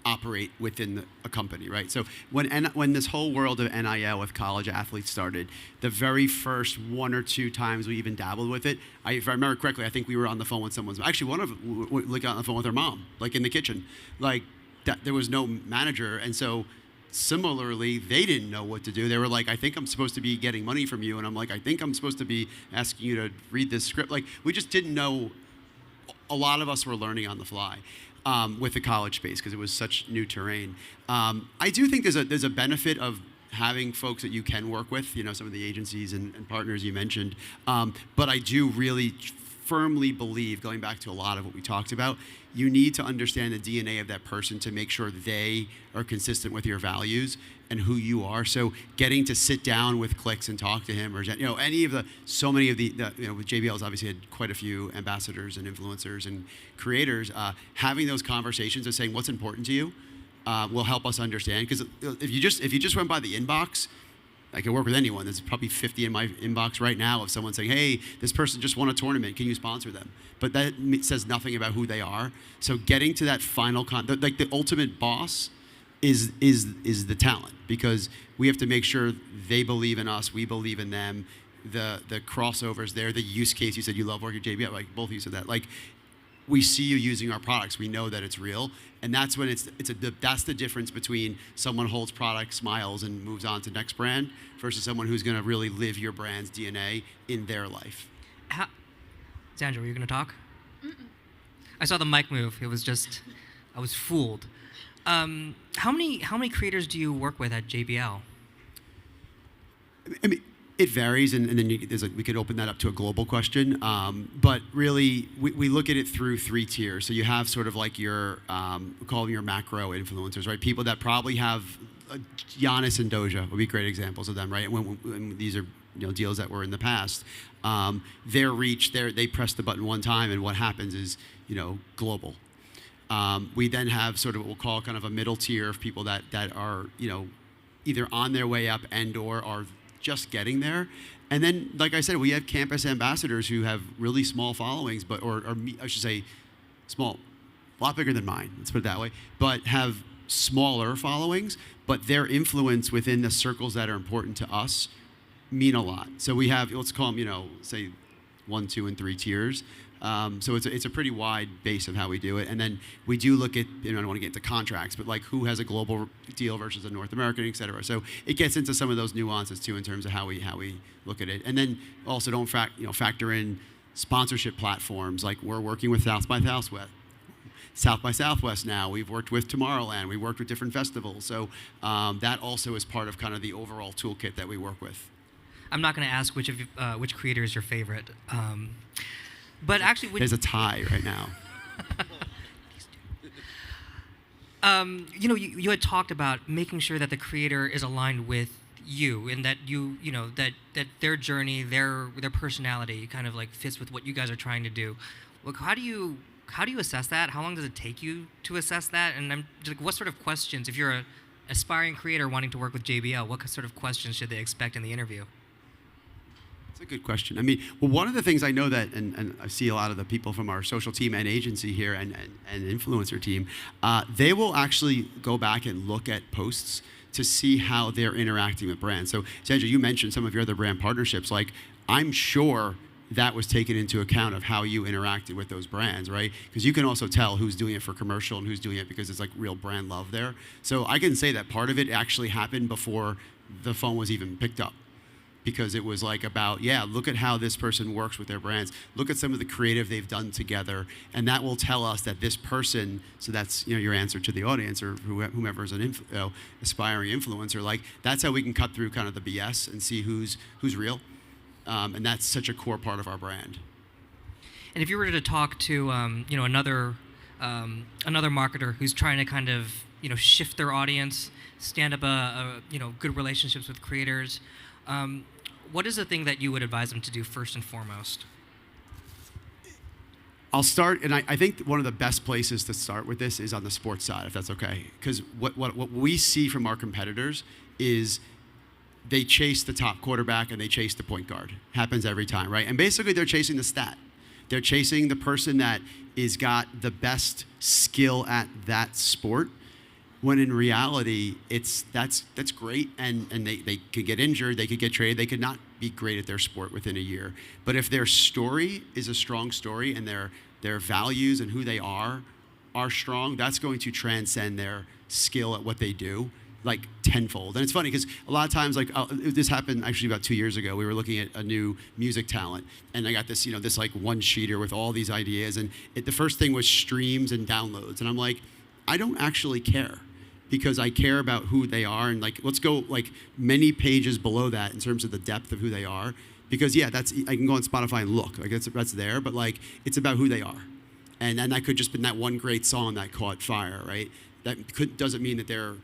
operate within a company, right? So when this whole world of NIL with college athletes started, the very first 1 or 2 times we even dabbled with it, if I remember correctly, I think we were on the phone with someone's, actually one of them, like on the phone with her mom, like in the kitchen, like that, there was no manager, and so similarly, they didn't know what to do. They were like, I think I'm supposed to be getting money from you, and I'm like, I think I'm supposed to be asking you to read this script. Like, we just didn't know. A lot of us were learning on the fly. With the college space because it was such new terrain. I do think there's a benefit of having folks that you can work with, some of the agencies and partners you mentioned. But I do really firmly believe, going back to a lot of what we talked about, you need to understand the DNA of that person to make sure they are consistent with your values and who you are. So getting to sit down with Clix and talk to him, or any of so many of the with JBL's obviously had quite a few ambassadors and influencers and creators. Having those conversations of saying what's important to you will help us understand. Because if you just went by the inbox, I can work with anyone. There's probably 50 in my inbox right now of someone saying, hey, this person just won a tournament. Can you sponsor them? But that says nothing about who they are. So getting to that final, like the ultimate boss is the talent, because we have to make sure they believe in us, we believe in them. The crossovers there, the use case, you said you love working at JBL, like both of you said that. Like, we see you using our products, we know that it's real, and that's when that's the difference between someone holds product, smiles, and moves on to the next brand versus someone who's going to really live your brand's DNA in their life. XANDRA, were you going to talk? Mm-mm. I saw the mic move. It was just, I was fooled. How many creators do you work with at JBL? I mean, it varies, and then we could open that up to a global question. But really, we look at it through 3 tiers. So you have sort of like your, we call them your macro influencers, right? People that probably have, Giannis and Doja would be great examples of them, right? When these are deals that were in the past. Their reach, they press the button one time, and what happens is global. We then have sort of what we'll call kind of a middle tier of people that are either on their way up and/or are just getting there. And then, like I said, we have campus ambassadors who have really small followings, or I should say small, a lot bigger than mine, let's put it that way, but have smaller followings, but their influence within the circles that are important to us mean a lot. So we have, let's call them, say 1, 2, and 3 tiers. So it's a pretty wide base of how we do it. And then we do look at, I don't want to get into contracts, but like who has a global deal versus a North American, et cetera. So it gets into some of those nuances too in terms of how we look at it. And then also don't factor in sponsorship platforms. Like we're working with South by Southwest now. We've worked with Tomorrowland. We worked with different festivals. So that also is part of kind of the overall toolkit that we work with. I'm not going to ask which creator is your favorite. But actually, there's a tie right now. You had talked about making sure that the creator is aligned with you, and that that their journey, their personality, kind of like fits with what you guys are trying to do. Look, how do you assess that? How long does it take you to assess that? And I'm just like, what sort of questions, if you're an aspiring creator wanting to work with JBL, what sort of questions should they expect in the interview? That's a good question. I mean, well, one of the things I know that, and I see a lot of the people from our social team and agency here and influencer team, they will actually go back and look at posts to see how they're interacting with brands. So, XANDRA, you mentioned some of your other brand partnerships. Like, I'm sure that was taken into account of how you interacted with those brands, right? Because you can also tell who's doing it for commercial and who's doing it because it's like real brand love there. So I can say that part of it actually happened before the phone was even picked up. Because it was like about, look at how this person works with their brands. Look at some of the creative they've done together. And that will tell us that this person, so that's your answer to the audience or whomever is an aspiring influencer, like that's how we can cut through kind of the BS and see who's real. And that's such a core part of our brand. And if you were to talk to another marketer who's trying to kind of shift their audience, stand up good relationships with creators, what is the thing that you would advise them to do first and foremost? I'll start, and I think one of the best places to start with this is on the sports side, if that's okay. Because what we see from our competitors is they chase the top quarterback and they chase the point guard. Happens every time, right? And basically they're chasing the stat. They're chasing the person that is got the best skill at that sport. when in reality, that's great, and they could get injured, they could get traded, they could not be great at their sport within a year. But if their story is a strong story and their values and who they are strong, that's going to transcend their skill at what they do like tenfold. And it's funny because a lot of times, like this happened actually about 2 years ago. We were looking at a new music talent, and I got this, this like one sheeter with all these ideas, and the first thing was streams and downloads, and I'm like, I don't actually care, because I care about who they are, and like let's go like many pages below that in terms of the depth of who they are, because yeah, I can go on Spotify and look, like that's there, but like it's about who they are, and that could just been that one great song that caught fire, right? Doesn't mean that they're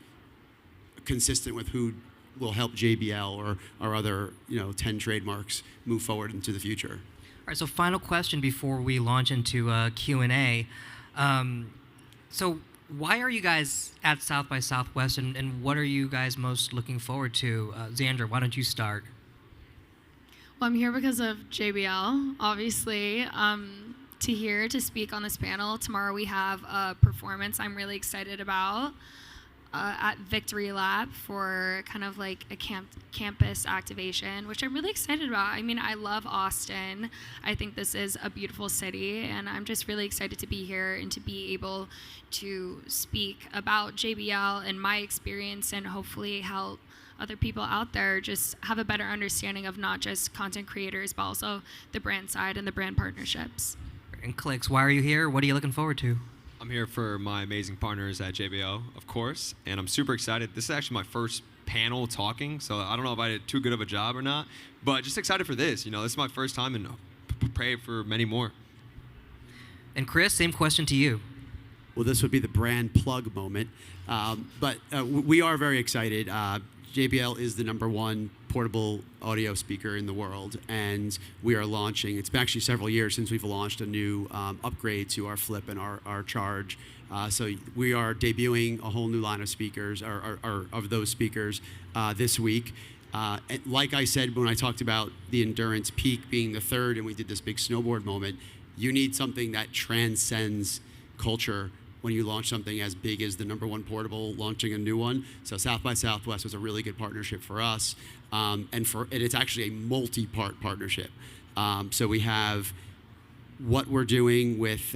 consistent with who will help JBL or our other 10 trademarks move forward into the future. All right, so final question before we launch into Q&A. So why are you guys at South by Southwest, and what are you guys most looking forward to? XANDRA, why don't you start? Well, I'm here because of JBL, obviously. To speak on this panel. Tomorrow we have a performance I'm really excited about at Victory Lab for kind of like a campus activation, which I'm really excited about. I mean, I love Austin. I think this is a beautiful city, and I'm just really excited to be here and to be able to speak about JBL and my experience, and hopefully help other people out there just have a better understanding of not just content creators, but also the brand side and the brand partnerships. And Clix, why are you here? What are you looking forward to? I'm here for my amazing partners at JBL, of course, and I'm super excited. This is actually my first panel talking, so I don't know if I did too good of a job or not, but just excited for this. This is my first time, and pray for many more. And Chris, same question to you. Well, this would be the brand plug moment, but we are very excited. JBL is the #1 portable audio speaker in the world, and we are launching, it's been actually several years since we've launched a new upgrade to our Flip and our Charge. So we are debuting a whole new line of speakers, or of those speakers, this week. And like I said when I talked about the Endurance Peak being the third, and we did this big snowboard moment, you need something that transcends culture when you launch something as big as the #1 portable launching a new one. So South by Southwest was a really good partnership for us, and it's actually a multi-part partnership. So we have what we're doing with,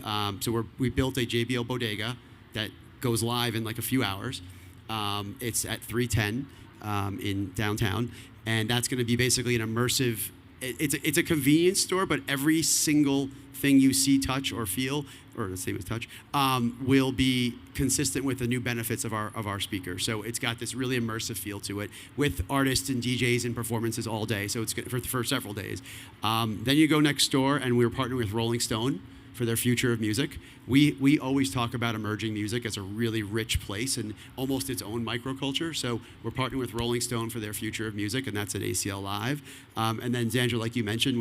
we built a JBL bodega that goes live in like a few hours. It's at 310 in downtown, and that's going to be basically an immersive. It's a convenience store, but every single thing you see, touch, or feel, or the same as touch, will be consistent with the new benefits of our speaker. So it's got this really immersive feel to it, with artists and DJs and performances all day. So it's good for several days. Then you go next door, and we're partnering with Rolling Stone for their Future of Music. We always talk about emerging music as a really rich place and almost its own microculture. So we're partnering with Rolling Stone for their Future of Music, and that's at ACL Live. And then XANDRA, like you mentioned,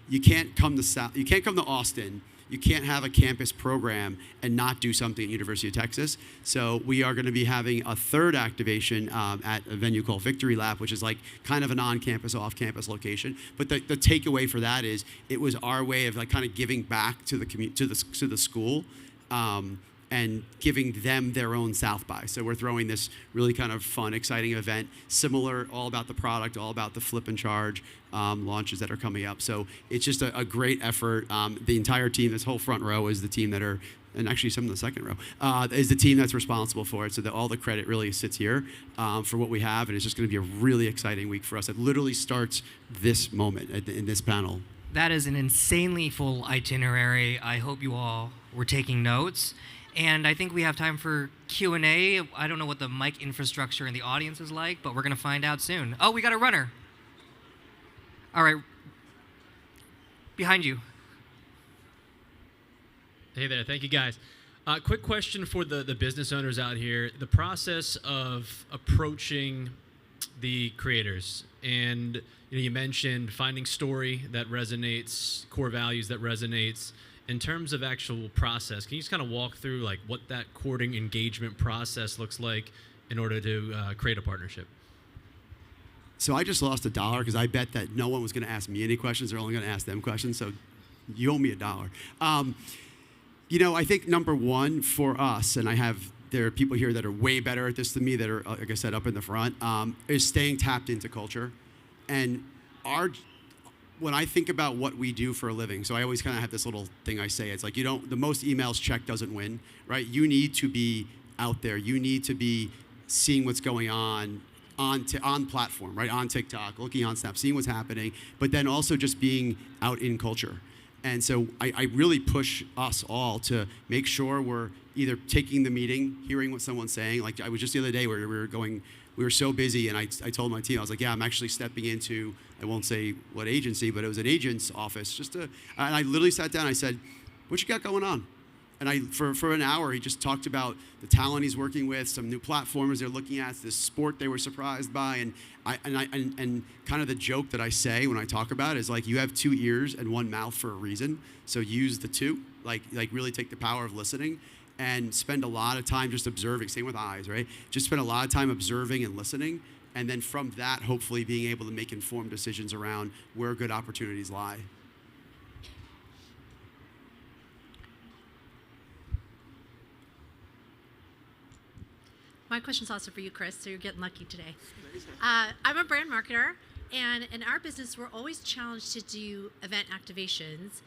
you can't come to Austin. You can't have a campus program and not do something at University of Texas. So we are going to be having a third activation at a venue called Victory Lab, which is like kind of an on-campus, off-campus location. But the takeaway for that is it was our way of like kind of giving back to the school, and giving them their own South by. So we're throwing this really kind of fun, exciting event, similar, all about the product, all about the Flip and Charge launches that are coming up. So it's just a great effort. The entire team, this whole front row is the team that are, and actually some of the second row, is the team that's responsible for it. So that all the credit really sits here for what we have, and it's just gonna be a really exciting week for us. It literally starts this moment in this panel. That is an insanely full itinerary. I hope you all were taking notes. And I think we have time for Q&A. I don't know what the mic infrastructure in the audience is like, but we're going to find out soon. Oh, we got a runner. All right. Behind you. Hey there. Thank you, guys. Quick question for the business owners out here. The process of approaching the creators. And you mentioned finding story that resonates, core values that resonates. In terms of actual process, can you just kind of walk through like what that courting engagement process looks like in order to create a partnership? So I just lost $1 because I bet that no one was going to ask me any questions. They're only going to ask them questions. So you owe me $1. I think #1 for us, and I have there are people here that are way better at this than me that are, like I said, up in the front, is staying tapped into culture. And when I think about what we do for a living, so I always kind of have this little thing I say, it's like, the most emails checked doesn't win, right? You need to be out there. You need to be seeing what's going on platform, right? On TikTok, looking on Snap, seeing what's happening, but then also just being out in culture. And so I really push us all to make sure we're either taking the meeting, hearing what someone's saying. Like I was just the other day where we were so busy, and I told my team, I was like, yeah, I'm actually stepping into, I won't say what agency, but it was an agent's office. And I literally sat down, I said, what you got going on? And for an hour, he just talked about the talent he's working with, some new platforms they're looking at, this sport they were surprised by, and kind of the joke that I say when I talk about it is like, you have 2 ears and 1 mouth for a reason, so use the 2. Like really take the power of listening and spend a lot of time just observing. Same with eyes, right? Just spend a lot of time observing and listening, and then from that, hopefully being able to make informed decisions around where good opportunities lie. My question's also for you, Chris, so you're getting lucky today. I'm a brand marketer, and in our business, we're always challenged to do event activations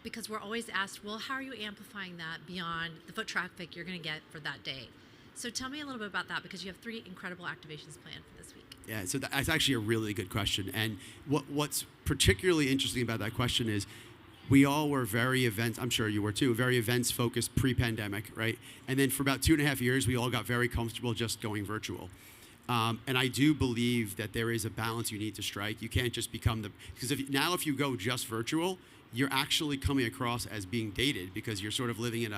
because we're always asked, well, how are you amplifying that beyond the foot traffic you're going to get for that day? So tell me a little bit about that, because you have 3 incredible activations planned for this week. Yeah, so that's actually a really good question. And what's particularly interesting about that question is we all were very I'm sure you were too, very events focused pre-pandemic, right? And then for about 2.5 years, we all got very comfortable just going virtual. And I do believe that there is a balance you need to strike. You can't just become because if you go just virtual, you're actually coming across as being dated because you're sort of living in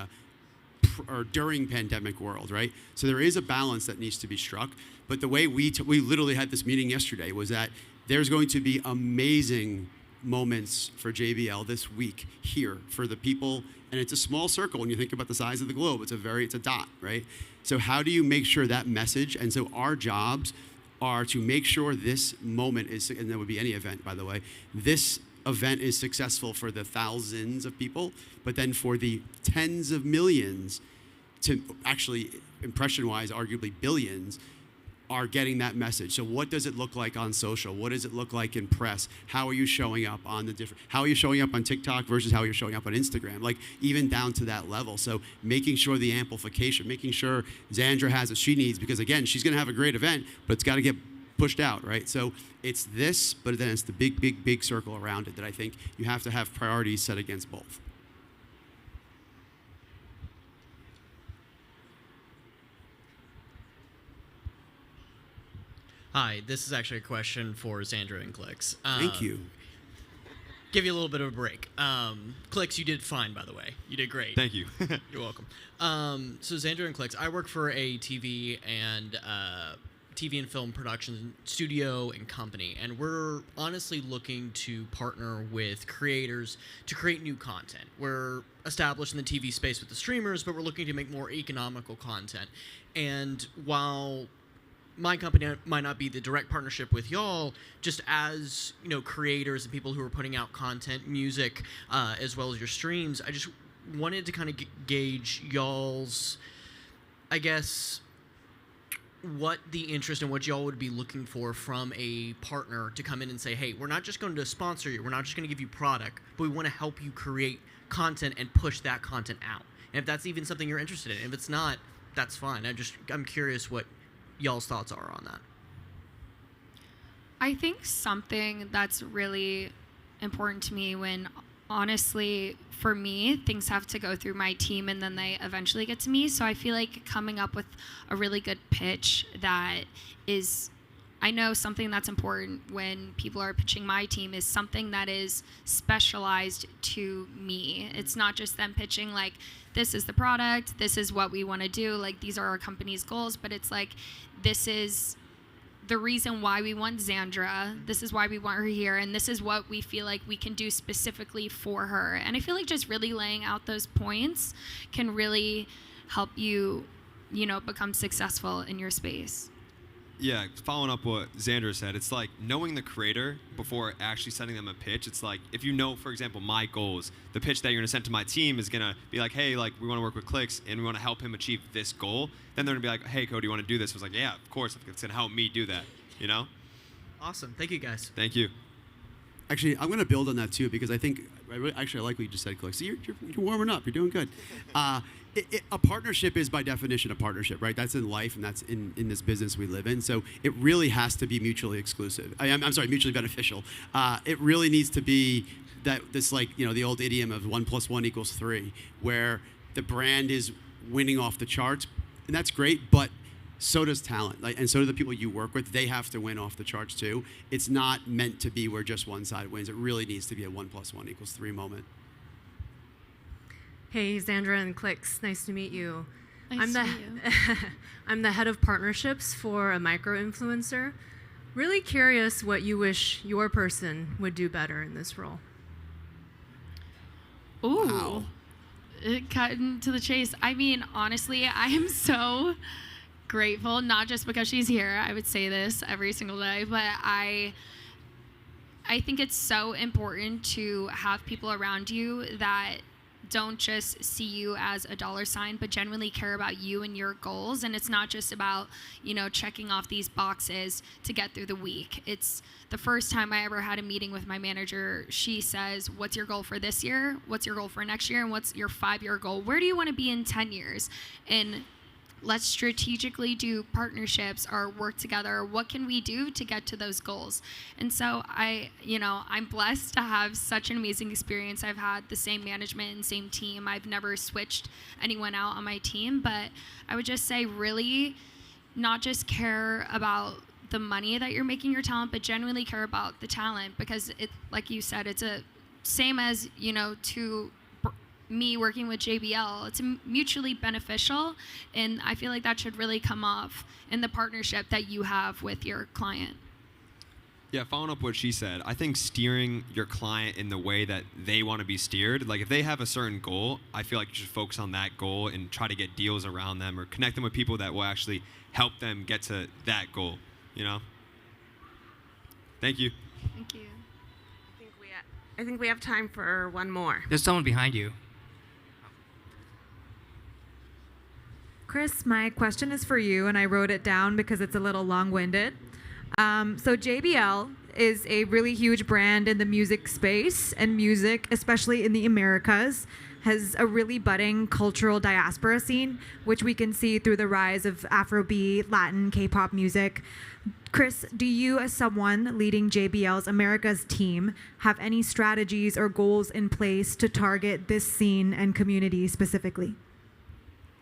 or during pandemic world, right? So there is a balance that needs to be struck. But the way we literally had this meeting yesterday was that there's going to be amazing moments for JBL this week here for the people, and it's a small circle when you think about the size of the globe. It's a dot, right? So how do you make sure that message, and so our jobs are to make sure this moment is, and that would be any event, by the way, this event is successful for the thousands of people, but then for the tens of millions, to actually, impression-wise, arguably billions, are getting that message. So what does it look like on social? What does it look like in press? How are you showing up on how are you showing up on TikTok versus how you're showing up on Instagram? Like even down to that level. So making sure the amplification, making sure XANDRA has what she needs, because again, she's gonna have a great event, but it's gotta get pushed out, right? So it's this, but then it's the big circle around it that I think you have to have priorities set against both. Hi, this is actually a question for XANDRA and Clix. Thank you. Give you a little bit of a break. Clix, you did fine, by the way. You did great. Thank you. You're welcome. So XANDRA and Clix, I work for a TV and film production studio and company, and we're honestly looking to partner with creators to create new content. We're established in the TV space with the streamers, but we're looking to make more economical content. And while my company might not be the direct partnership with y'all, just as creators and people who are putting out content, music, as well as your streams, I just wanted to kind of gauge y'all's, I guess, what the interest and what y'all would be looking for from a partner to come in and say, hey, we're not just going to sponsor you, we're not just going to give you product, but we want to help you create content and push that content out. And if that's even something you're interested in, if it's not, that's fine. I'm curious what y'all's thoughts are on that. I think something that's really important to me, when honestly, for me, things have to go through my team and then they eventually get to me. So I feel like coming up with a really good pitch that is, I know something that's important when people are pitching my team is something that is specialized to me. It's not just them pitching like, this is the product, this is what we want to do, like these are our company's goals, but it's like, this is the reason why we want XANDRA, this is why we want her here, and this is what we feel like we can do specifically for her. And I feel like just really laying out those points can really help you, become successful in your space. Yeah, following up what Xandra said, it's like knowing the creator before actually sending them a pitch. It's like if you know, for example, my goals, the pitch that you're going to send to my team is going to be like, hey, like we want to work with Clix and we want to help him achieve this goal. Then they're going to be like, hey, Cody, you want to do this? I was like, yeah, of course. It's going to help me do that, you know? Awesome. Thank you, guys. Thank you. Actually, I'm going to build on that too because I think, I like what you just said, Clix. So you're warming up. You're doing good. A partnership is by definition a partnership, right? That's in life and that's in this business we live in. So it really has to be mutually exclusive. I'm sorry, mutually beneficial. It really needs to be this like, the old idiom of 1 + 1 = 3, where the brand is winning off the charts, and that's great, but so does talent, and so do the people you work with. They have to win off the charts too. It's not meant to be where just one side wins. It really needs to be a 1 + 1 = 3 moment. Hey, Xandra and Clix, nice to meet you. Nice to meet you. I'm the head of partnerships for a micro-influencer. Really curious what you wish your person would do better in this role. Ooh. Wow. Cutting to the chase. I mean, honestly, I am so grateful, not just because she's here. I would say this every single day, but I think it's so important to have people around you that don't just see you as a dollar sign, but genuinely care about you and your goals. And it's not just about, checking off these boxes to get through the week. It's the first time I ever had a meeting with my manager. She says, what's your goal for this year? What's your goal for next year? And what's your 5-year goal? Where do you want to be in 10 years? And let's strategically do partnerships or work together. What can we do to get to those goals? And so I'm blessed to have such an amazing experience. I've had the same management and same team. I've never switched anyone out on my team, but I would just say really not just care about the money that you're making your talent, but genuinely care about the talent, because it, like you said, it's a same as, to me working with JBL. It's mutually beneficial, and I feel like that should really come off in the partnership that you have with your client. Yeah, following up what she said, I think steering your client in the way that they want to be steered, like if they have a certain goal, I feel like you should focus on that goal and try to get deals around them or connect them with people that will actually help them get to that goal, Thank you. Thank you. I think we have time for one more. There's someone behind you. Chris, my question is for you, and I wrote it down because it's a little long-winded. So JBL is a really huge brand in the music space, and music, especially in the Americas, has a really budding cultural diaspora scene, which we can see through the rise of Afrobeat, Latin, K-pop music. Chris, do you, as someone leading JBL's Americas team, have any strategies or goals in place to target this scene and community specifically?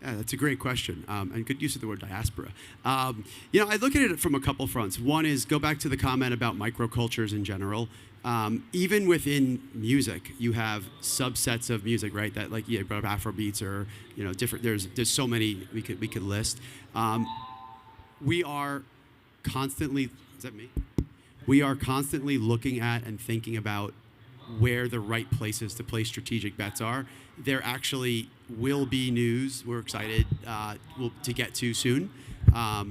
Yeah, that's a great question, and good use of the word diaspora. I look at it from a couple fronts. One is go back to the comment about microcultures in general. Even within music, you have subsets of music, right? That like you brought up Afrobeats or different. There's so many we could list. We are constantly. Is that me? We are constantly looking at and thinking about where the right places to place strategic bets are. There actually will be news we're excited to get to soon,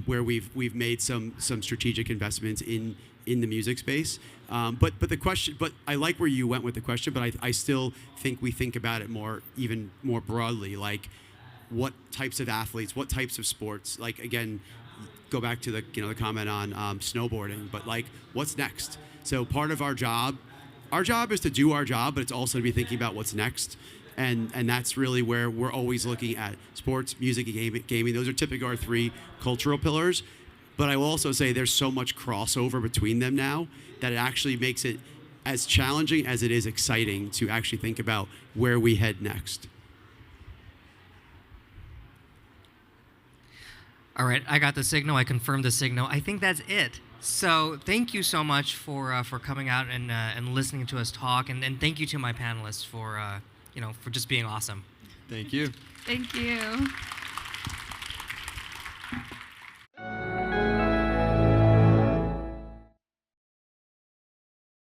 where we've made some strategic investments in the music space. But the question, but I like where you went with the question, but I still think we think about it even more broadly, like what types of athletes, what types of sports, like again, go back to the comment on snowboarding, but like what's next? So part of our job is to do our job, but it's also to be thinking about what's next. And that's really where we're always looking at sports, music, and gaming. Those are typically our 3 cultural pillars. But I will also say there's so much crossover between them now that it actually makes it as challenging as it is exciting to actually think about where we head next. All right, I got the signal. I confirmed the signal. I think that's it. So thank you so much for coming out and listening to us talk, and thank you to my panelists for just being awesome. Thank you. Thank you.